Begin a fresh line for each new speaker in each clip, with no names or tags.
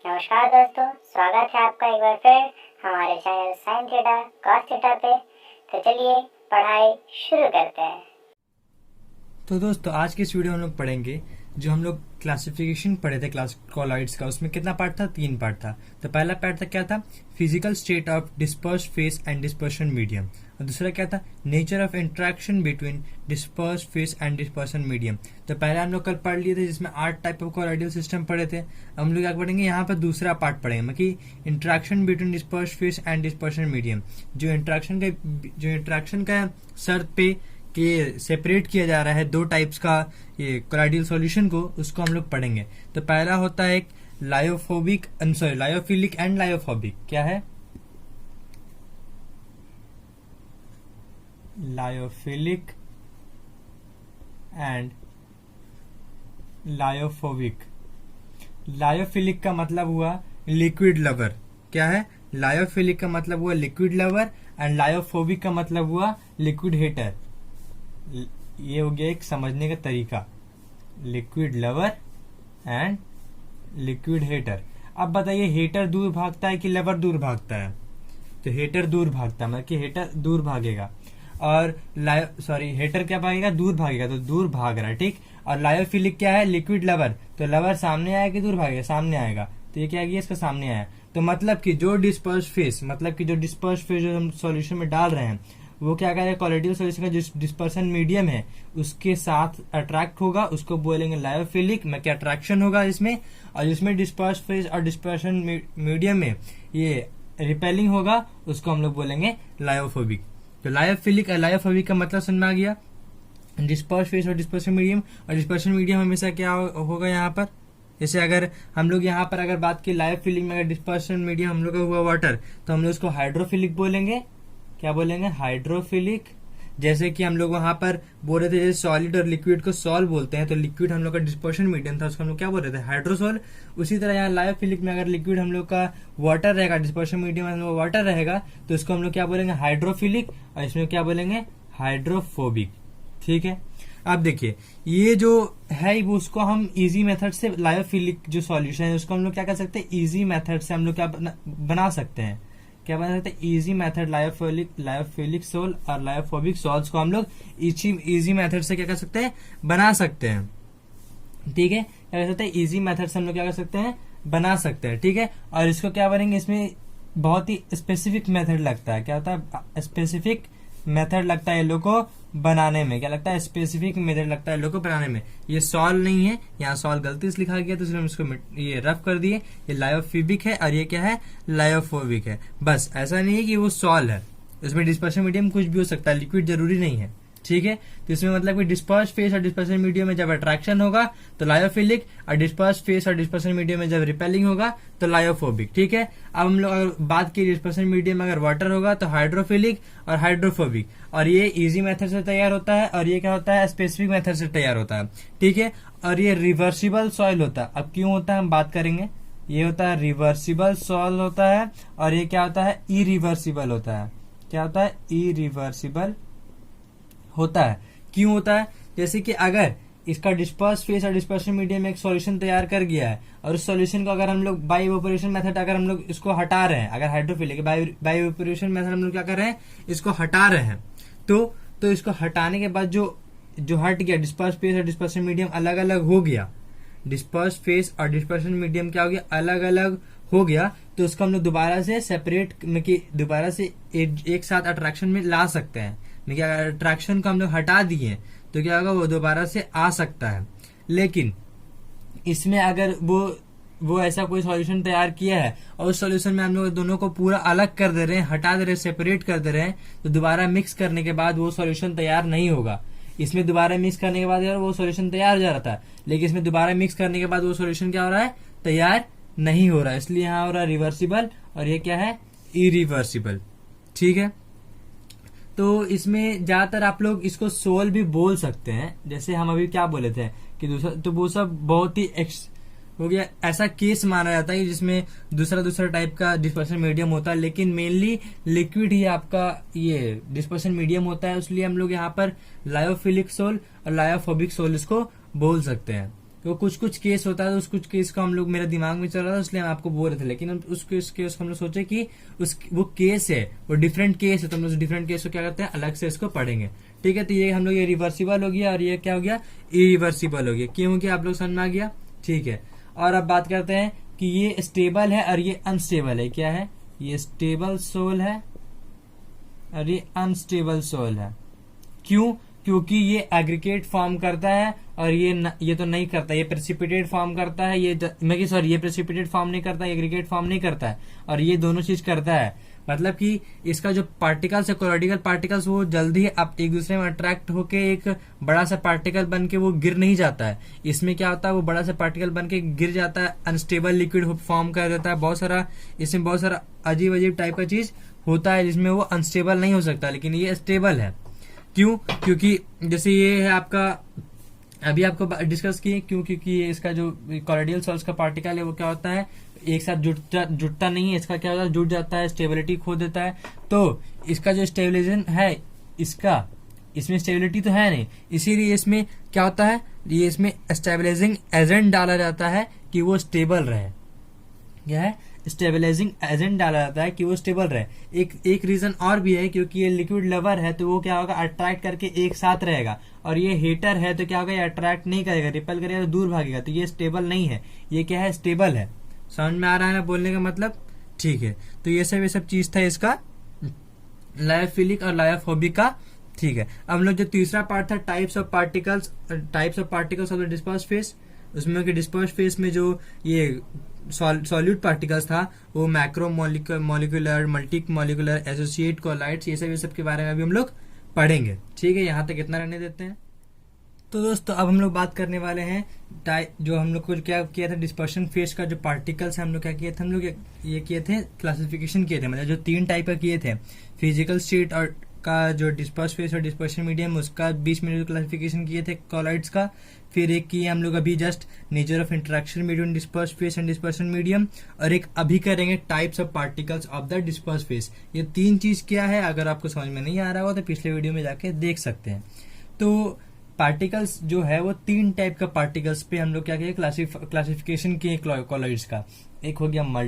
नमस्कार दोस्तों, स्वागत है आपका एक बार फिर हमारे channel sine theta cos theta पे। तो चलिए पढ़ाई शुरू करते हैं।
तो दोस्तों आज के इस वीडियो में हम लोग पढ़ेंगे जो हम लोग क्लासिफिकेशन पढ़े थे क्लास कॉलॉइड्स का। उसमें कितना पार्ट था? 3 पार्ट था। तो पहला पार्ट था क्या था? Physical state of disperse phase and dispersion medium. और दूसरा क्या था? Nature of interaction between disperse phase and dispersion medium. तो पहले हम लोग कल पढ़ लिए थे जिसमें 8 टाइप ऑफ कॉलॉइडल सिस्टम पढ़े थे। अब हम लोग क्या पढ़ेंगे? यहाँ पर दूसरा पार्ट पढ़ेंगे मतलब interaction between disperse phase and dispersion medium. जो इंटरेक्शन का शर्त पे कि सेपरेट किया जा रहा है 2 टाइप्स का ये कोलाइडल सॉल्यूशन को, उसको हम लोग पढ़ेंगे। तो पहला होता है एक लायोफिलिक एंड लायोफोबिक। क्या है? Lyophilic and lyophobic. लायोफिलिक का मतलब हुआ लिक्विड लवर। क्या है? लायोफिलिक का मतलब हुआ लिक्विड लवर एंड लायोफोबिक का मतलब हुआ लिक्विड हेटर। ये हो गया एक समझने का तरीका, liquid lover and liquid hater. अब बताइए, हेटर दूर भागता है कि लवर दूर भागता है? तो हेटर दूर भागता है, मतलब कि हेटर दूर भागेगा। और हेटर क्या भागेगा? दूर भागेगा, तो दूर भाग रहा है, ठीक। और लायोफिलिक क्या है? Liquid lover. तो लवर सामने आएगा कि दूर भागेगा? सामने आएगा। तो ये क्या आ गया? इसका सामने आया। तो मतलब कि जो डिस्पर्स फेस जो हम सॉल्यूशन में डाल रहे हैं वो क्या करेगा? कोलाइडल सॉल्यूशन का जो डिस्पर्सन मीडियम है उसके साथ अट्रैक्ट होगा, उसको बोलेंगे लायोफिलिक। में क्या अट्रैक्शन होगा इसमें, और जिसमें डिस्पर्स फेस और डिस्पर्सन मीडियम में ये रिपेलिंग होगा उसको हम लोग बोलेंगे लायोफोबिक। तो लायोफिलिक और लायोफोबिक का मतलब समझ में आ गया। डिस्पर्स फेस और डिस्पर्सन मीडियम। और डिस्पर्सन मीडियम हमेशा क्या होगा यहाँ पर? जैसे अगर हम लोग यहाँ पर अगर बात की लायोफिलिक में, अगर डिस्पर्सन मीडियम हम लोग का हुआ वाटर, तो हम लोग उसको हाइड्रोफिलिक बोलेंगे। क्या बोलेंगे? हाइड्रोफिलिक। जैसे कि हम लोग वहां पर बोल रहे थे जैसे सॉलिड और लिक्विड को सॉल बोलते हैं, तो लिक्विड हम लोग का डिस्पर्शन मीडियम था, उसको हम लोग क्या बोल रहे थे? हाइड्रोसॉल। उसी तरह यहाँ लायोफिलिक में अगर लिक्विड हम लोग का वाटर रहेगा, डिस्पर्शन मीडियम में हम लोग वाटर रहेगा, तो उसको हम लोग क्या बोलेंगे? हाइड्रोफिलिक। और इसमें क्या बोलेंगे? हाइड्रोफोबिक। ठीक है। अब देखिए, ये जो है वो उसको हम इजी मेथड से लायोफिलिक जो सॉल्यूशन है उसको हम लोग क्या कर सकते हैं? इजी मेथड से हम लोग क्या बना सकते हैं? क्या बना सकते हैं? इजी मेथड लायोफिलिक सोल और लायोफोबिक सोल्स को हम लोग इजी मेथड से क्या कर सकते हैं? बना सकते हैं। ठीक है। क्या कर सकते हैं? इजी मेथड से हम लोग क्या कर सकते हैं? बना सकते हैं। ठीक है। और इसको क्या बनेंगे? इसमें बहुत ही स्पेसिफिक मेथड लगता है। क्या होता है? स्पेसिफिक मेथड लगता है ये लोग को बनाने में। क्या लगता है? स्पेसिफिक मेथड लगता है लोग को बनाने में। ये सॉल नहीं है, यहाँ सॉल गलती से लिखा गया तो इसलिए हम इसको ये रफ कर दिए। ये लायोफिबिक है और ये क्या है? लायोफोबिक है। बस ऐसा नहीं है कि वो सॉल है, इसमें डिस्पर्शन मीडियम कुछ भी हो सकता है, लिक्विड जरूरी नहीं है। ठीक है। तो इसमें मतलब कि डिस्पर्स फेस और डिस्पर्शन मीडियम में जब अट्रैक्शन होगा तो लायोफिलिक, और डिस्पर्स फेस और डिस्पर्शन मीडियम में जब रिपेलिंग होगा तो लायोफोबिक। ठीक है। अब हम लोग अगर बात की डिस्पर्शन मीडियम में अगर वाटर होगा तो हाइड्रोफिलिक और हाइड्रोफोबिक। और ये इजी मेथड से तैयार होता है और ये क्या होता है? स्पेसिफिक मेथड से तैयार होता है। ठीक है। और ये रिवर्सिबल सॉइल होता है। अब क्यों होता है हम बात करेंगे। ये होता है रिवर्सिबल सॉइल होता है, और ये क्या होता है? इरिवर्सिबल होता है। क्या होता है? इरिवर्सिबल होता है। क्यों होता है? जैसे कि अगर इसका डिस्पर्स फेस और डिस्पर्शन मीडियम में एक सॉल्यूशन तैयार कर गया है और उस सॉल्यूशन को अगर हम लोग बाय इवेपोरेशन मेथड अगर हम लोग इसको हटा रहे हैं, अगर हाइड्रोफिलिक बाय इवेपोरेशन मेथड हम लोग क्या कर रहे हैं? इसको हटा रहे हैं। तो इसको हटाने के बाद जो हट गया, डिस्पर्स फेस और डिस्पर्शन मीडियम अलग अलग हो गया, डिस्पर्स फेस और डिस्पर्शन मीडियम क्या हो गया? अलग अलग हो गया। तो उसको हम लोग दोबारा से सेपरेट दोबारा से एक साथ अट्रैक्शन में ला सकते हैं। अट्रैक्शन को हम लोग हटा दिए तो क्या होगा? वो दोबारा से आ सकता है। लेकिन इसमें अगर वो ऐसा कोई सॉल्यूशन तैयार किया है और उस सॉल्यूशन में हम लोग दोनों को पूरा अलग कर दे रहे हैं, हटा दे रहे हैं, सेपरेट कर दे रहे हैं, तो दोबारा मिक्स करने के बाद वो सॉल्यूशन तैयार नहीं होगा। इसमें दोबारा मिक्स करने के बाद यार वो सॉल्यूशन तैयार हो जा रहा था, लेकिन इसमें दोबारा मिक्स करने के बाद वो सॉल्यूशन क्या हो रहा है? तैयार नहीं हो रहा है। इसलिए यहाँ हो रहा है रिवर्सिबल और ये क्या है? इरिवर्सिबल। ठीक है। तो इसमें ज्यादातर आप लोग इसको सोल भी बोल सकते हैं। जैसे हम अभी क्या बोले थे कि दूसरा, तो वो सब बहुत ही हो गया ऐसा केस माना जाता है जिसमें दूसरा टाइप का डिस्पर्शन मीडियम होता है, लेकिन मेनली लिक्विड ही आपका ये डिस्पर्शन मीडियम होता है। इसलिए हम लोग यहाँ पर लायोफिलिक सोल और लायोफोबिक सोल इसको बोल सकते हैं। तो कुछ कुछ केस होता है, तो उस कुछ केस को हम लोग, मेरे दिमाग में चल रहा था इसलिए हम आपको बोल रहे थे, लेकिन उस केस को हम लोग सोचे कि वो केस है, वो डिफरेंट केस है, तो हम लोग डिफरेंट केस को क्या करते हैं, अलग से इसको पढ़ेंगे। ठीक है, तो ये हम लोग ये रिवर्सिबल हो गया और ये क्या हो गया, इरिवर्सिबल हो गया। क्यों हो गया, आप लोग समझ में आ गया। ठीक है, और अब बात करते हैं कि ये स्टेबल है और ये अनस्टेबल है। क्या है, ये स्टेबल सोल है और ये अनस्टेबल सोल है। क्यों, क्योंकि ये एग्रीगेट फॉर्म करता है और ये तो नहीं करता, ये प्रेसिपिटेट फॉर्म करता है, ये प्रेसिपिटेट फॉर्म नहीं करता, एग्रीगेट फॉर्म नहीं करता है, और ये दोनों चीज करता है। मतलब कि इसका जो पार्टिकल्स है, कोलोइडल पार्टिकल्स, वो जल्दी अब एक दूसरे में अट्रैक्ट होके एक बड़ा सा पार्टिकल बन के वो गिर नहीं जाता है। इसमें क्या होता है, वो बड़ा सा पार्टिकल बन के गिर जाता है, अनस्टेबल लिक्विड फॉर्म कर देता है। इसमें बहुत सारा अजीब अजीब टाइप का चीज होता है जिसमें वो अनस्टेबल नहीं हो सकता, लेकिन ये स्टेबल है। क्यों, क्योंकि जैसे ये है आपका, अभी आपको डिस्कस किए, क्यों, क्योंकि ये इसका जो कोलोइडल सॉल्ट्स का पार्टिकल है वो क्या होता है, एक साथ जुटता नहीं है, इसका क्या होता है, जुट जाता है, स्टेबिलिटी खो देता है। तो इसका जो स्टेबिलाईजेशन है, इसमें स्टेबिलिटी तो है नहीं, इसीलिए इसमें क्या होता है, ये इसमें स्टेबलाइजिंग एजेंट डाला जाता है कि वो स्टेबल रहे। क्या है, स्टेबलाइजिंग एजेंट डाला जाता है कि वो स्टेबल रहे। एक रीजन और भी है, क्योंकि ये लिक्विड लवर है तो वो क्या होगा, अट्रैक्ट करके एक साथ रहेगा, और ये हीटर है तो क्या होगा, ये अट्रैक्ट नहीं करेगा, रिपेल करेगा तो दूर भागेगा, तो ये स्टेबल नहीं है। ये क्या है, स्टेबल है। समझ में आ रहा है ना बोलने का मतलब। ठीक है, तो ये सब चीज था इसका लायोफिलिक और लायोफोबिक का। ठीक है, अब हम लोग जो तीसरा पार्ट था, types of particles of the disperse phase, उसमें कि डिस्पर्स फेस में जो ये सॉल्यूट पार्टिकल्स था, वो macro molecular, multi molecular, associate colloids, ये सब के बारे में अभी हम लोग पढ़ेंगे। ठीक है, यहाँ तक इतना रहने देते हैं। तो दोस्तों अब हम लोग बात करने वाले हैं जो हम लोग को क्या किया था, डिस्पर्शन फेज का जो पार्टिकल्स है, हम लोग क्या किए थे, हम लोग ये किए थे, क्लासिफिकेशन किए थे, मतलब जो 3 टाइप का किए थे, फिजिकल स्टेट और का जो डिस्पर्स फेस और डिस्पर्शन मीडियम, उसका 20 मिनट क्लासिफिकेशन किए थे कॉलॉइड्स का। फिर एक किए हम लोग अभी just nature of interaction between disperse phase and dispersion medium, और एक अभी करेंगे types of particles of the disperse phase. ये 3 चीज क्या है, अगर आपको समझ में नहीं आ रहा हो तो पिछले वीडियो में जाके देख सकते हैं। तो पार्टिकल्स जो है वो 3 टाइप का पार्टिकल्स पे हम लोग क्या किए, क्लासिफिकेशन किए कॉलॉइड्स का। एक हो गया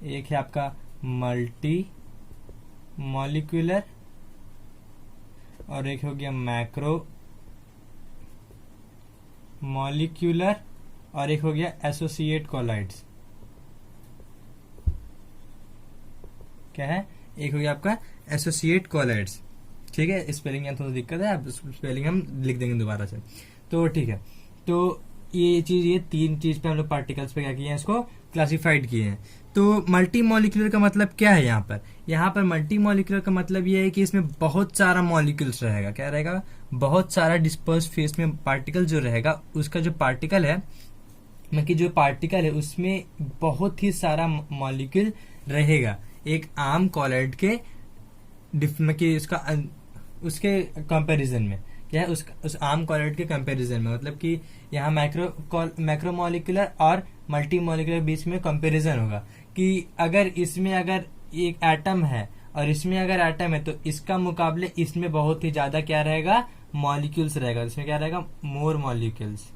एक है आपका मल्टी मॉलिक्यूलर, और एक हो गया मैक्रो मॉलिक्यूलर, और एक हो गया एसोसिएट कॉलॉइड्स। क्या है, एक हो गया आपका एसोसिएट कॉलॉइड्स। ठीक है, स्पेलिंग यहाँ थोड़ा दिक्कत है, आप स्पेलिंग हम लिख देंगे दोबारा से। तो ठीक है, तो ये 3 चीज पे हम लोग पार्टिकल्स पे क्या किए हैं, इसको क्लासिफाइड किए हैं। तो मल्टी मॉलिक्यूलर का मतलब क्या है, यहाँ पर मल्टी मॉलिक्यूलर का मतलब ये है कि इसमें बहुत सारा मॉलिक्यूल्स रहेगा। क्या रहेगा, बहुत सारा डिस्पर्स फेस में पार्टिकल जो रहेगा, उसका जो पार्टिकल है, जो पार्टिकल है उसमें बहुत ही सारा मॉलिक्यूल रहेगा। एक आम कॉलॉइड के उसके कंपैरिजन में, क्या है, उस आम कॉलॉइड के कंपैरिजन में, मतलब कि यहाँ मैक्रो मॉलिक्यूलर और मल्टी मॉलिक्यूलर बीच में कंपैरिजन होगा कि अगर इसमें अगर एक एटम है और इसमें अगर एटम है, तो इसका मुकाबले इसमें बहुत ही ज्यादा क्या रहेगा, मॉलिक्यूल्स रहेगा। इसमें क्या रहेगा, मोर मॉलिक्यूल्स।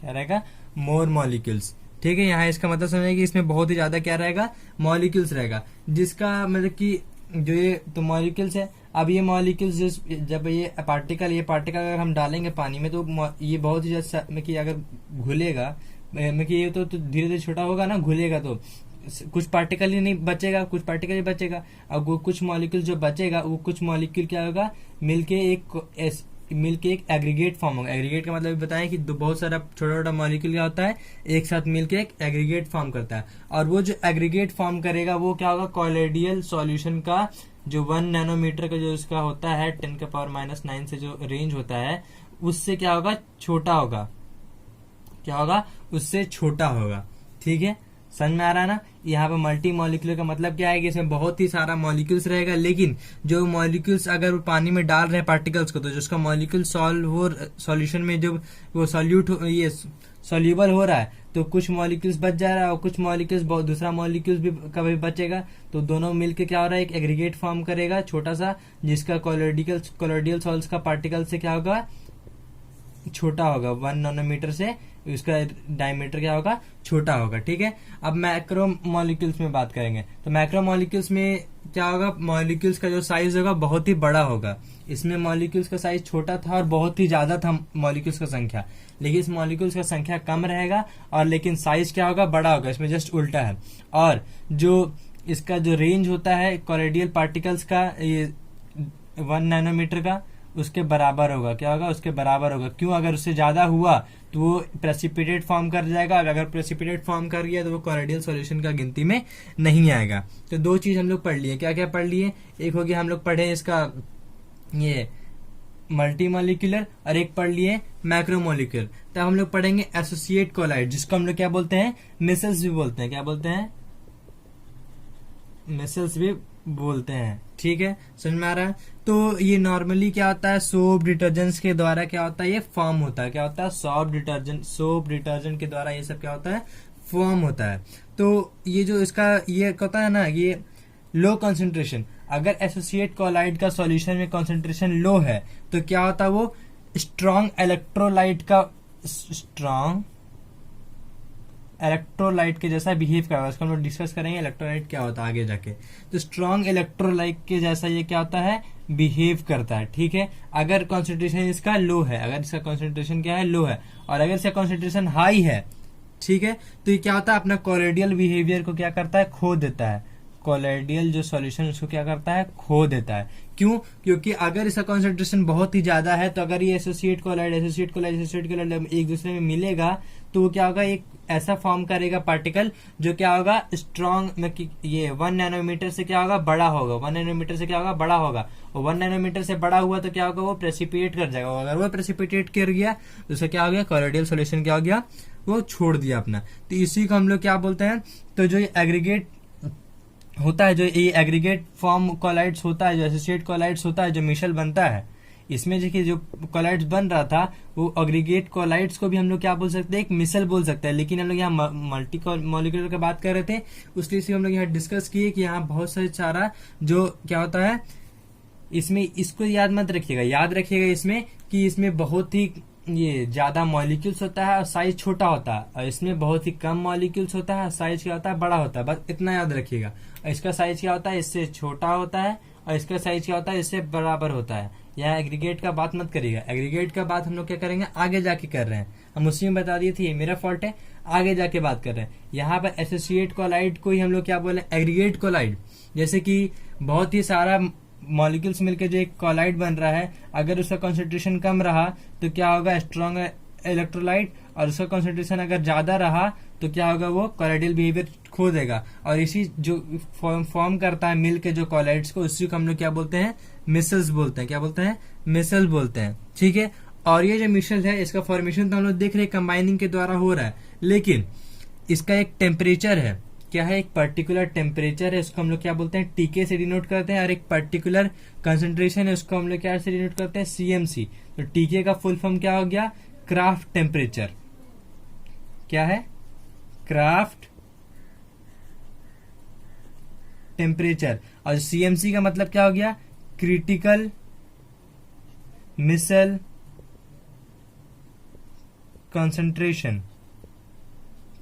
क्या रहेगा, मोर मॉलिक्यूल्स। ठीक है, यहाँ इसका मतलब समझिए कि इसमें बहुत ही ज्यादा क्या रहेगा, मॉलिक्यूल्स रहेगा, जिसका मतलब कि जो ये तो मॉलिक्यूल्स है। अब ये मॉलिक्यूल्स जब ये पार्टिकल अगर हम डालेंगे पानी में, तो ये बहुत ही ज्यादा कि अगर घुलेगा, ये तो धीरे धीरे छोटा होगा ना, घुलेगा तो कुछ पार्टिकल ही नहीं बचेगा, कुछ पार्टिकल ही बचेगा। अब वो कुछ मॉलिक्यूल जो बचेगा, वो कुछ मॉलिक्यूल क्या होगा, मिलके एक एग्रीगेट फॉर्म होगा। एग्रीगेट का मतलब बताएं कि बहुत सारा छोटा छोटा मॉलिक्यूल क्या होता है, एक साथ मिलके एक एग्रीगेट फॉर्म करता है। और वो जो एग्रीगेट फॉर्म करेगा वो क्या होगा, कॉलोइडल सॉल्यूशन का जो 1 नैनोमीटर का जो उसका होता है, 10⁻⁹ से जो रेंज होता है, उससे क्या होगा, छोटा होगा। क्या होगा, उससे छोटा होगा। ठीक है, समझ में आ रहा है ना। यहाँ पे मल्टी मॉलिक्यूलर का मतलब क्या है कि इसमें बहुत ही सारा मॉलिक्यूल्स रहेगा, लेकिन जो मॉलिक्यूल्स अगर वो पानी में डाल रहे हैं पार्टिकल्स को, तो जिसका मॉलिक्यूल सॉल्यूशन में जब वो सॉल्यूबल हो रहा है, तो कुछ मॉलिक्यूल्स बच जा रहा है और कुछ मॉलिक्यूल्स दूसरा मॉलिक्यूल्स भी कभी बचेगा, तो दोनों मिलके क्या हो रहा है, एक एग्रीगेट फॉर्म करेगा छोटा सा, जिसका कोलोइडल सॉल्ट्स का पार्टिकल से क्या होगा, छोटा होगा, 1 नैनोमीटर से उसका डायमीटर क्या होगा, छोटा होगा। ठीक है, अब मैक्रो मॉलिक्यूल्स में बात करेंगे तो मैक्रो मॉलिक्यूल्स में क्या होगा, मॉलिक्यूल्स का जो साइज होगा बहुत ही बड़ा होगा। इसमें मॉलिक्यूल्स का साइज छोटा था और बहुत ही ज्यादा था मॉलिक्यूल्स का संख्या, लेकिन इस मॉलिक्यूल्स का संख्या कम रहेगा और लेकिन साइज क्या होगा, बड़ा होगा। इसमें जस्ट उल्टा है। और जो इसका जो रेंज होता है कॉलोइडल पार्टिकल्स का, ये 1 नैनोमीटर का, उसके बराबर होगा। क्या होगा, उसके बराबर होगा। क्यों, अगर उससे ज्यादा हुआ तो वो प्रेसिपिटेट फॉर्म कर जाएगा, अगर प्रेसिपिटेट फॉर्म कर गया तो वो कॉलोइडल सॉल्यूशन का गिनती में नहीं आएगा। तो दो चीज हम लोग पढ़ लिए। क्या क्या पढ़ लिए, एक हो गया हम लोग पढ़े इसका ये मल्टी मॉलिक्यूलर और एक पढ़ लिए मैक्रो मॉलिक्यूलर। तब हम लोग पढ़ेंगे एसोसिएट कोलाइड, जिसको हम लोग क्या बोलते हैं, मिसल्स भी बोलते हैं। क्या बोलते हैं, मिसल्स भी बोलते हैं। ठीक है, समझ में आ रहा है। तो ये नॉर्मली क्या होता है, सोप डिटर्जेंट्स के द्वारा क्या होता है, ये फॉर्म होता है। क्या होता है, सोप डिटर्जेंट के द्वारा ये सब क्या होता है, फॉर्म होता है। तो ये जो इसका ये होता है ना, ये लो कंसंट्रेशन, अगर एसोसिएट कोलाइड का सॉल्यूशन में कंसंट्रेशन लो है तो क्या होता है, वो स्ट्रॉन्ग इलेक्ट्रोलाइट के जैसा बिहेव करेगा। उसको हम लोग डिस्कस करेंगे इलेक्ट्रोलाइट क्या होता है आगे जाके। तो स्ट्रॉन्ग इलेक्ट्रोलाइट के जैसा ये क्या होता है, बिहेव करता है। ठीक है, अगर कॉन्सेंट्रेशन इसका लो है, अगर इसका कॉन्सेंट्रेशन क्या है, लो है, और अगर इसका कॉन्सेंट्रेशन हाई है, ठीक है, तो ये क्या होता है, अपना कोलाइडल बिहेवियर को क्या करता है, खो देता है। कोलाइडल जो सॉल्यूशन उसको क्या करता है, खो देता है। क्यों, क्योंकि अगर इसका कॉन्सेंट्रेशन बहुत ही ज्यादा है तो अगर ये एसोसिएट कोलाइड एक दूसरे में मिलेगा तो वो क्या होगा, एक ऐसा फॉर्म करेगा पार्टिकल जो क्या होगा, स्ट्रॉन्ग, ये 1 नैनोमीटर से क्या होगा, बड़ा होगा। 1 नैनोमीटर से क्या होगा, बड़ा होगा। और 1 नैनोमीटर से बड़ा हुआ तो क्या होगा, वो प्रेसिपिटेट कर जाएगा। अगर वो प्रेसिपिटेट कर गया तो उसका क्या हो गया, कोलाइडल सॉल्यूशन क्या हो गया, वो छोड़ दिया अपना। तो इसी को हम लोग क्या बोलते हैं, तो जो एग्रीगेट होता है, जो ये एग्रीगेट फॉर्म कोलाइड्स होता है, जो एसोसिएट कोलाइड्स होता है, जो मिशल बनता है, इसमें देखिए जो कोलाइड्स बन रहा था वो एग्रीगेट कोलाइड्स को भी हम लोग क्या बोल सकते हैं, एक मिसल बोल सकते हैं। लेकिन हम लोग यहाँ मल्टी मॉलिक्यूलर की बात कर रहे थे, उसलिए हम लोग यहाँ डिस्कस किए कि यहाँ बहुत सारा जो क्या होता है, इसमें इसको याद मत रखिएगा, याद रखिएगा इसमें कि इसमें बहुत ही ये ज्यादा मॉलिक्यूल्स होता है और साइज छोटा होता है, और इसमें बहुत ही कम मॉलिक्यूल्स होता है, साइज क्या होता है, बड़ा होता है। बस इतना याद रखिएगा। इसका साइज क्या होता है, इससे छोटा होता है, और इसका साइज क्या होता है, इससे बराबर होता है। यहाँ एग्रीगेट का बात मत करिएगा, एग्रीगेट का बात हम लोग क्या करेंगे, आगे जाके कर रहे हैं। हम उसी में बता दिए थे, ये मेरा फॉल्ट है, आगे जाके बात कर रहे हैं। यहाँ पर एसोसिएट कोलाइड को ही हम लोग क्या बोले, एग्रीगेट कोलाइड। जैसे कि बहुत ही सारा मॉलिक्यूल्स मिलकर जो एक कोलाइड बन रहा है, अगर उसका कॉन्सेंट्रेशन कम रहा तो क्या होगा, स्ट्रॉन्ग इलेक्ट्रोलाइट, और उसका कॉन्सेंट्रेशन अगर ज्यादा रहा तो क्या होगा, वो कोलाइडल बिहेवियर खो देगा। और इसी जो फॉर्म करता है मिल के जो कोलाइड्स को, उसी को हम लोग क्या बोलते हैं, मिसल्स बोलते हैं। क्या बोलते हैं, मिसल बोलते हैं। ठीक है, और ये जो मिसल है इसका फॉर्मेशन तो हम लोग देख रहे हैं कंबाइनिंग के द्वारा हो रहा है, लेकिन इसका एक टेम्परेचर है। क्या है, एक पर्टिकुलर टेम्परेचर है, उसको हम लोग क्या बोलते हैं, टीके से डिनोट करते हैं। और एक पर्टिकुलर कंसंट्रेशन है, उसको हम लोग क्या से डिनोट करते हैं, सीएमसी। तो टीके का फुल फॉर्म क्या हो गया, क्राफ्ट टेम्परेचर। क्या है, क्राफ्ट टेम्परेचर। और सीएमसी का मतलब क्या हो गया, क्रिटिकल मिसल कंसंट्रेशन।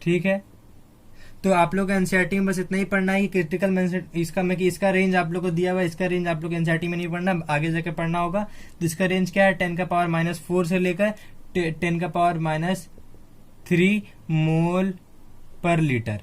ठीक है, तो आप लोग एनसीईआरटी में बस इतना ही पढ़ना है कि क्रिटिकल इसका रेंज आप लोग को दिया हुआ है, इसका रेंज आप लोग एनसीईआरटी में नहीं पढ़ना, आगे जाके पढ़ना होगा। तो इसका रेंज क्या है, 10⁻⁻⁴ से लेकर 10⁻³ मोल पर लीटर।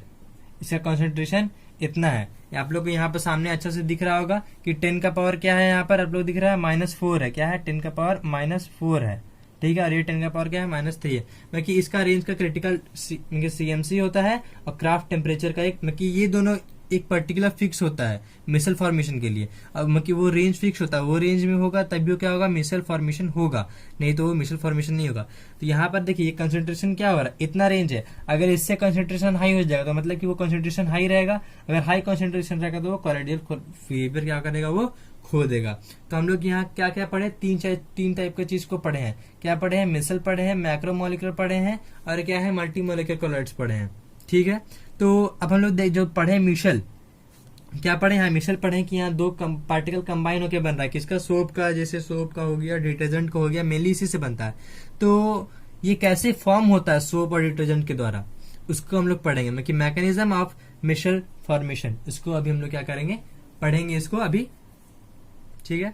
इसका कॉन्सेंट्रेशन इतना है। आप लोग को यहाँ पर सामने अच्छा से दिख रहा होगा कि 10 का पावर क्या है, यहाँ पर आप लोग दिख रहा है -4 है। क्या है, 10⁻⁻4 है। ठीक है, और ये 10 का पावर क्या है, -3 है। बाकी इसका रेंज का क्रिटिकल सीएमसी होता है, और क्राफ्ट टेम्परेचर का एक, ये दोनों एक पर्टिकुलर फिक्स होता है मिसल फॉर्मेशन के लिए। अब वो रेंज फिक्स होता है, वो रेंज में होगा तभी वो क्या होगा, मिसल फॉर्मेशन होगा, नहीं तो वो मिसल फॉर्मेशन नहीं होगा। तो यहाँ पर देखिए कंसंट्रेशन क्या हो रहा है, इतना रेंज है। अगर इससे कंसंट्रेशन हाई हो जाएगा तो मतलब कि वो कंसंट्रेशन हाई रहेगा। अगर हाई कंसंट्रेशन रहेगा तो वो कोलाइडल बिहेवियर क्या करेगा, वो खो देगा। तो हम लोग यहाँ क्या क्या पढ़े, तीन टाइप की चीज को पढ़े हैं। क्या पढ़े हैं, मिसल पढ़े हैं, मैक्रोमोलिकुलर पढ़े हैं, और क्या है, मल्टी मोलिकुलर कोलाइड्स पढ़े हैं। ठीक है, तो अब हम लोग जो पढ़े मिशल, क्या पढ़े यहाँ मिसल पढ़े कि यहाँ दो पार्टिकल कंबाइन होकर बन रहा है किसका, सोप का, जैसे सोप का हो गया, डिटर्जेंट का हो गया, मेनली इसी से बनता है। तो ये कैसे फॉर्म होता है सोप और डिटर्जेंट के द्वारा, उसको हम लोग पढ़ेंगे, मतलब मैकेनिज्म ऑफ मिसल फॉर्मेशन, इसको अभी हम लोग क्या करेंगे, पढ़ेंगे इसको अभी, ठीक है।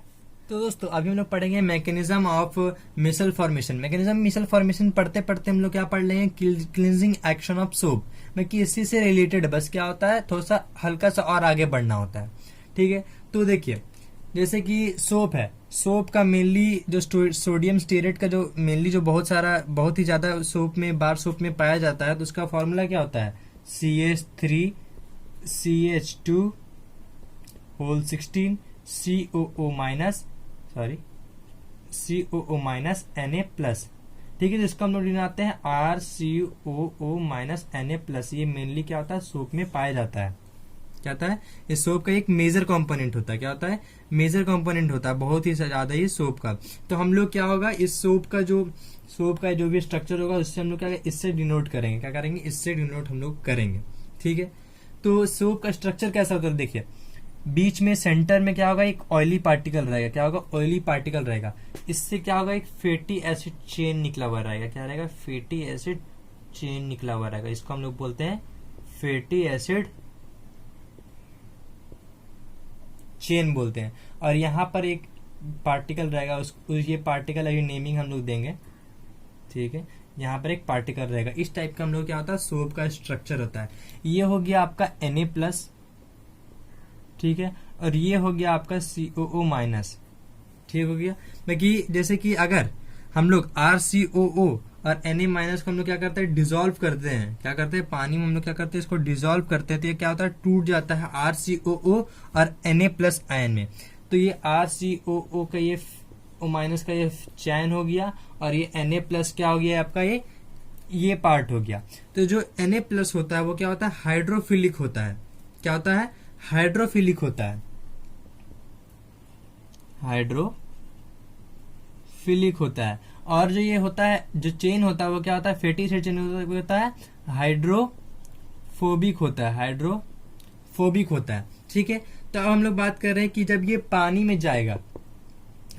तो दोस्तों अभी हम लोग पढ़ेंगे mechanism of micelle formation. Mechanism micelle formation पढ़ते पढ़ते हम लोग क्या पढ़ लेंगे, क्लींजिंग एक्शन ऑफ सोप, मैं कि इसी से रिलेटेड, बस क्या होता है थोड़ा सा हल्का सा और आगे बढ़ना होता है, ठीक है। तो देखिए जैसे कि सोप है, सोप का मेनली जो सोडियम स्टीरेट का जो मेनली जो बहुत ही ज्यादा सोप में, बार सोप में पाया जाता है, तो उसका फॉर्मूला क्या होता है, CH3CH2 whole 16 COO minus Na plus, ठीक है। तो इसको हम लोग बनाते हैं RCOO माइनस Na प्लस। ये मेनली क्या होता है सोप में पाया जाता है, क्या होता है, इस सोप का एक मेजर कंपोनेंट होता है, क्या होता है, मेजर कंपोनेंट होता है, बहुत ही ज्यादा ये सोप का। तो हम लोग क्या होगा, इस सोप का जो भी स्ट्रक्चर होगा उससे हम लोग क्या इससे डिनोट करेंगे, क्या करेंगे, इससे डिनोट हम लोग करेंगे, ठीक है। तो सोप का स्ट्रक्चर कैसा होता है, देखिए बीच में सेंटर में क्या होगा, एक ऑयली पार्टिकल रहेगा, क्या होगा, ऑयली पार्टिकल रहेगा, इससे क्या होगा, एक फैटी एसिड चेन निकला हुआ रहेगा, क्या रहेगा, फैटी एसिड चेन निकला हुआ रहेगा, इसको हम लोग बोलते हैं फैटी एसिड चेन बोलते हैं। और यहाँ पर एक पार्टिकल रहेगा, ये पार्टिकल अभी नेमिंग हम लोग देंगे, ठीक है। यहाँ पर एक पार्टिकल रहेगा, इस टाइप का हम लोग क्या होता है सोप का स्ट्रक्चर होता है। ये हो गया आपका Na प्लस, ठीक है, और ये हो गया आपका COO माइनस, ठीक हो गया। बाकी जैसे कि अगर हम लोग RCOO और Na माइनस को हम लोग क्या करते हैं, डिजोल्व करते हैं, क्या करते हैं, पानी में हम लोग क्या करते हैं, इसको डिजोल्व करते हैं, तो ये क्या होता है, टूट जाता है RCOO और Na प्लस आयन में। तो ये RCOO का ये O माइनस का ये चैन हो गया, और ये Na प्लस क्या हो गया आपका, ये पार्ट हो गया। तो जो Na प्लस होता है वो क्या होता है, हाइड्रोफिलिक होता है, क्या होता है, हाइड्रोफिलिक होता है, हाइड्रोफिलिक होता है। और जो ये होता है, जो चेन होता है वो क्या होता है, फैटी एसिड चेन होता है, हाइड्रोफोबिक होता है, हाइड्रोफोबिक होता है, ठीक है। तो अब हम लोग बात कर रहे हैं कि जब ये पानी में जाएगा,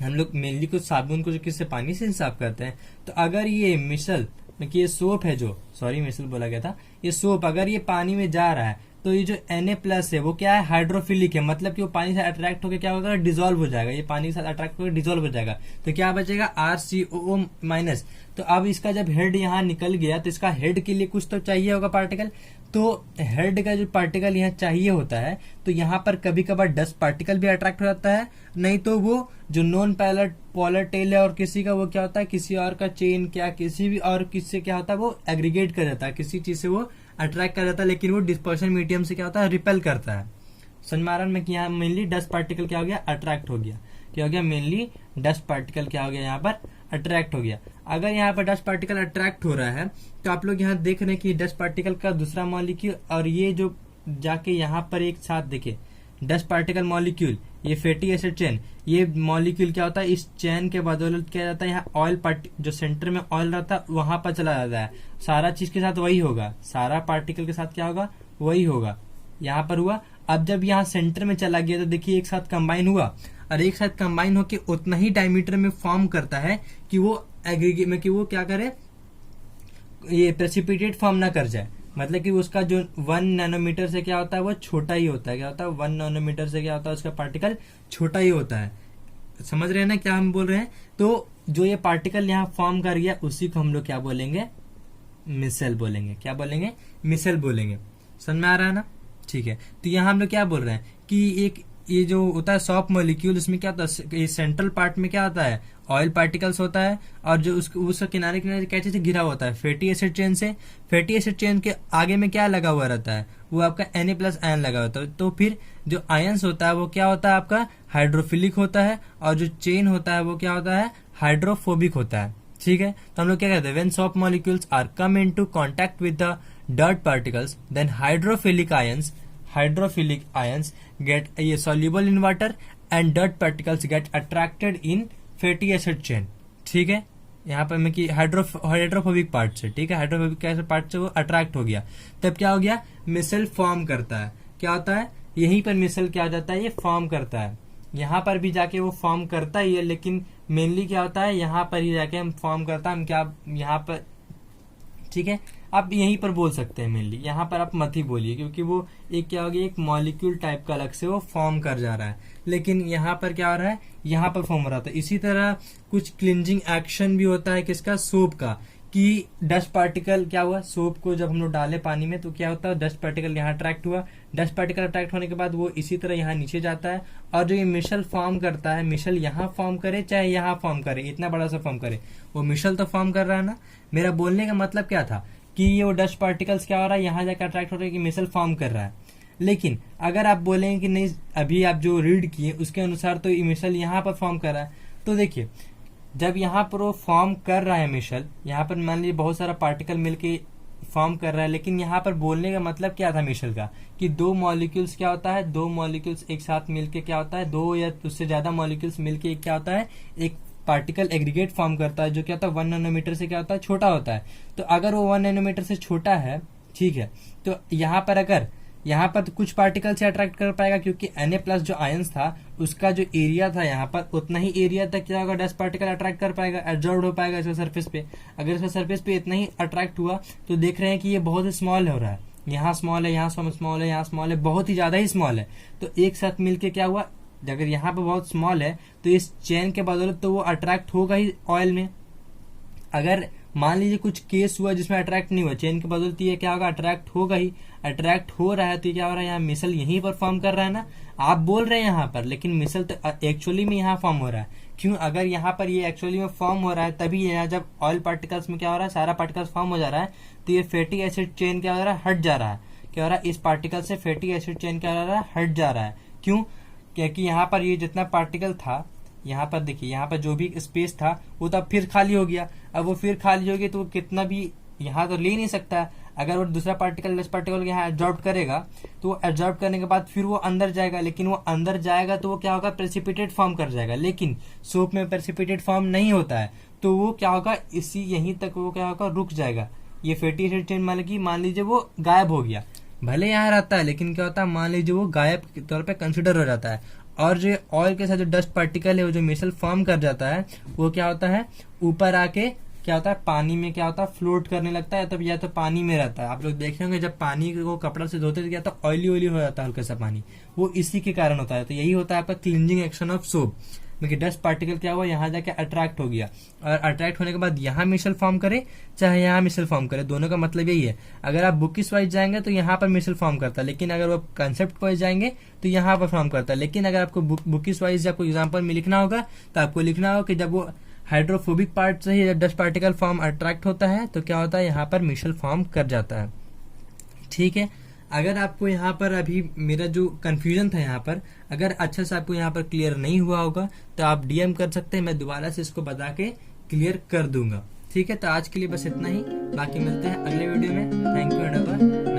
हम लोग मेनली कुछ साबुन को जो किससे, पानी से साफ करते हैं, तो अगर ये मिसल कि ये सोप है, जो सॉरी मिसल बोला गया था, ये सोप अगर ये पानी में जा रहा है, तो ये जो Na प्लस है वो क्या है, हाइड्रोफिलिक है, मतलब कि वो पानी से अट्रैक्ट होकर क्या होगा, डिजोल्व हो जाएगा, ये पानी के साथ अट्रैक्ट होकर डिजोल्व हो जाएगा, तो क्या बचेगा, RCOO माइनस। तो अब इसका जब हेड यहाँ निकल गया, तो इसका हेड के लिए कुछ तो चाहिए होगा पार्टिकल, तो हेड का जो पार्टिकल यहाँ चाहिए होता है, तो यहाँ पर कभी कभार डस्ट पार्टिकल भी अट्रैक्ट हो जाता है, नहीं तो वो जो नॉन पोलर टेल है और किसी का वो क्या होता है, किसी और का चेन क्या किसी भी और किससे क्या होता है, वो एग्रीगेट कर जाता है, किसी चीज से वो अट्रैक्ट कर जाता है, लेकिन वो डिस्पर्शन मीडियम से क्या होता है, रिपेल करता है। संमारण में यहाँ मेनली डस्ट पार्टिकल क्या हो गया, अट्रैक्ट हो गया, क्या हो गया, मेनली डस्ट पार्टिकल क्या हो गया, यहाँ पर अट्रैक्ट हो गया। अगर यहाँ पर डस्ट पार्टिकल अट्रैक्ट हो रहा है, तो आप लोग यहाँ देख रहे हैं कि डस्ट पार्टिकल का दूसरा मॉलिक्यूल और ये जो जाके यहाँ पर एक साथ देखे, डस्ट पार्टिकल मॉलिक्यूल, ये फैटी एसिड चेन, ये मॉलिक्यूल क्या होता है, इस चेन के बदौलत क्या जाता है, यहाँ ऑयल जो सेंटर में ऑयल रहता है वहां पर चला जाता है, सारा चीज के साथ वही होगा, सारा पार्टिकल के साथ क्या होगा, वही होगा, यहाँ पर हुआ। अब जब यहाँ सेंटर में चला गया तो देखिए एक साथ कंबाइन हुआ, और एक साथ कंबाइन होके उतना ही डायमीटर में फॉर्म करता है कि वो एग्रीगेट में, कि वो क्या करे, ये प्रेसिपिटेट फॉर्म ना कर जाए, मतलब कि उसका जो 1 नैनोमीटर से क्या होता है, वो छोटा ही होता है, क्या होता है, 1 नैनोमीटर से क्या होता है, उसका पार्टिकल छोटा ही होता है। समझ रहे हैं ना क्या हम बोल रहे हैं। तो जो ये पार्टिकल यहाँ फॉर्म कर गया उसी को हम लोग क्या बोलेंगे, मिसल बोलेंगे, क्या बोलेंगे, मिसल बोलेंगे। समझ में आ रहा है ना, ठीक है। तो यहाँ हम लोग क्या बोल रहे हैं कि एक ये जो होता है सॉफ्ट मॉलिक्यूल, उसमें क्या होता है, सेंट्रल पार्ट में क्या होता है, ऑयल पार्टिकल्स होता है, और जो उसका किनारे किनारे कैसे से घिरा होता है, फैटी एसिड चेन से। फैटी एसिड चेन के आगे में क्या लगा हुआ रहता है, वो आपका Na प्लस आयन लगा होता है। तो फिर जो आयंस होता है वो क्या होता है, आपका हाइड्रोफिलिक होता है, और जो चेन होता है वो क्या होता है, हाइड्रोफोबिक होता है, ठीक है। तो हम लोग क्या कहते हैं, when soft molecules are come into contact with the dirt particles, then hydrophilic ions get a soluble in water and dirt particles get attracted in fatty acid chain, ठीक है। यहाँ पर मैं कि हाइड्रोफोबिक पार्ट से, ठीक है, हाइड्रोफोबिक पार्ट से वो अट्रैक्ट हो गया, तब क्या हो गया, मिसल फॉर्म करता है, क्या होता है, यहीं पर मिसल क्या हो जाता है, ये फॉर्म करता है। यहाँ पर भी जाके वो फॉर्म करता ही है, लेकिन मेनली क्या होता है, यहाँ पर ही जाके हम फॉर्म करता है, हम क्या यहाँ पर, ठीक है। आप यहीं पर बोल सकते हैं मेनली, यहाँ पर आप मत ही बोलिए, क्योंकि वो एक क्या होगी, एक मॉलिक्यूल टाइप का अलग से वो फॉर्म कर जा रहा है, लेकिन यहाँ पर क्या हो रहा है, यहाँ पर फॉर्म हो रहा था। इसी तरह कुछ क्लिंजिंग एक्शन भी होता है किसका, सोप का, कि डस्ट पार्टिकल क्या हुआ, सोप को जब हम लोग डाले पानी में तो क्या होता है, डस्ट पार्टिकल यहाँ अट्रैक्ट हुआ, डस्ट पार्टिकल अट्रैक्ट होने के बाद वो इसी तरह यहाँ नीचे जाता है, और जो ये मिशल फॉर्म करता है, मिशल यहाँ फॉर्म करे चाहे यहाँ फॉर्म करे, इतना बड़ा सा फॉर्म करे, वो मिशल तो फॉर्म कर रहा है ना। मेरा बोलने का मतलब क्या था कि ये वो डस्ट पार्टिकल्स क्या हो रहा है, यहाँ जाकर अट्रैक्ट हो रहा है कि मिशल फॉर्म कर रहा है। लेकिन अगर आप बोलेंगे कि नहीं, अभी आप जो रीड किए उसके अनुसार तो ये मिशल यहाँ पर फॉर्म कर रहा है, तो देखिए जब यहाँ पर वो फॉर्म कर रहा है मिशल, यहाँ पर मान लीजिए बहुत सारा पार्टिकल मिलके फॉर्म कर रहा है, लेकिन यहाँ पर बोलने का मतलब क्या था मिशल का, कि दो मॉलिक्यूल्स क्या होता है, दो मॉलिक्यूल्स एक साथ मिलके क्या होता है, दो या उससे ज्यादा मॉलिक्यूल्स मिलके क्या होता है, एक पार्टिकल एग्रीगेट फॉर्म करता है, जो क्या होता है 1 नैनोमीटर से क्या होता है, छोटा होता है। तो अगर वो 1 नैनोमीटर से छोटा है, ठीक है, तो यहाँ पर अगर यहाँ पर तो कुछ पार्टिकल से अट्रैक्ट कर पाएगा, क्योंकि Na+ जो आयंस था उसका जो एरिया था यहाँ पर, उतना ही एरिया तक क्या होगा, डस्ट पार्टिकल अट्रैक्ट कर पाएगा, एब्जॉर्ब हो पाएगा इसके सरफेस पे। अगर इसका सरफेस पे इतना ही अट्रैक्ट हुआ तो देख रहे हैं कि ये बहुत ही स्मॉल हो रहा है, यहाँ स्मॉल है, यहाँ स्मॉल है, यहाँ स्मॉल है, बहुत ही ज्यादा ही स्मॉल है। तो एक साथ मिलके क्या हुआ, अगर यहाँ पे बहुत स्मॉल है तो इस चेन के बदौलत तो वो अट्रैक्ट होगा ही ऑयल में। अगर मान लीजिए कुछ केस हुआ जिसमें अट्रैक्ट नहीं हुआ, चेन के बदौलत ये क्या होगा, अट्रैक्ट होगा ही। अट्रैक्ट हो रहा है तो ये क्या हो रहा है, यहाँ मिसल यहीं पर फॉर्म कर रहा है ना, आप बोल रहे हैं यहाँ पर, लेकिन मिसल तो एक्चुअली में यहाँ फॉर्म हो रहा है। क्यों, अगर यहाँ पर ये एक्चुअली में फॉर्म हो रहा है, तभी यहाँ जब ऑयल पार्टिकल्स में क्या हो रहा है, सारा पार्टिकल्स फॉर्म हो जा रहा है, तो ये फैटी एसिड चेन क्या हो रहा है, हट जा रहा है। क्या हो रहा है, इस पार्टिकल से फैटी एसिड चेन क्या हो रहा है, हट जा रहा है। क्यों, क्योंकि यहाँ पर ये जितना पार्टिकल था, यहाँ पर देखिए, यहाँ पर जो भी स्पेस था वो तो अब फिर खाली हो गया। अब वो फिर खाली हो गया तो वो कितना भी यहाँ तो ले नहीं सकता। अगर वो दूसरा पार्टिकल इस पार्टिकल यहाँ एब्जॉर्ब करेगा तो वो एब्जॉर्ब करने के बाद फिर वो अंदर जाएगा, लेकिन वो अंदर जाएगा तो वो क्या होगा, प्रेसिपिटेट फॉर्म कर जाएगा। लेकिन सोप में प्रेसिपिटेट फॉर्म नहीं होता है, तो वो क्या होगा, इसी यहीं तक वो क्या होगा, रुक जाएगा। ये फैटी एसिड चेन मान लीजिए वो गायब हो गया, भले यहाँ रहता है लेकिन क्या होता है, मान लीजिए वो गायब के तौर पे कंसिडर हो जाता है। और जो ऑयल के साथ जो डस्ट पार्टिकल है वो जो मिसल फॉर्म कर जाता है, वो क्या होता है, ऊपर आके क्या होता है, पानी में क्या होता है, फ्लोट करने लगता है। तब या तो पानी में रहता है, आप लोग देखे होंगे जब पानी को कपड़ा से धोते तो क्या होता है, ऑयली ऑयली हो जाता है हल्का सा पानी, वो इसी के कारण होता है। तो यही होता है आपका क्लींजिंग एक्शन ऑफ सोप। देखिए डस्ट पार्टिकल क्या हुआ, यहाँ जाके अट्रैक्ट हो गया, और अट्रैक्ट होने के बाद यहाँ मिसल फॉर्म करे चाहे यहाँ मिसल फॉर्म करे, दोनों का मतलब यही है। अगर आप बुकिस वाइज जाएंगे तो यहाँ पर मिसल फॉर्म करता है, लेकिन अगर वो कंसेप्ट वाइज जाएंगे तो यहाँ पर फॉर्म करता है। लेकिन अगर आपको बुकिस वाइज आपको एग्जाम्पल में लिखना होगा तो आपको लिखना होगा कि जब वो हाइड्रोफोबिक पार्ट से ही डस्ट पार्टिकल फॉर्म अट्रैक्ट होता है तो क्या होता है, यहाँ पर मिसल फॉर्म कर जाता है। ठीक है, अगर आपको यहाँ पर अभी मेरा जो कंफ्यूजन था यहाँ पर, अगर अच्छा से आपको यहाँ पर क्लियर नहीं हुआ होगा तो आप डीएम कर सकते हैं, मैं दोबारा से इसको बता के क्लियर कर दूंगा। ठीक है, तो आज के लिए बस इतना ही, बाकी मिलते हैं अगले वीडियो में। Thank you and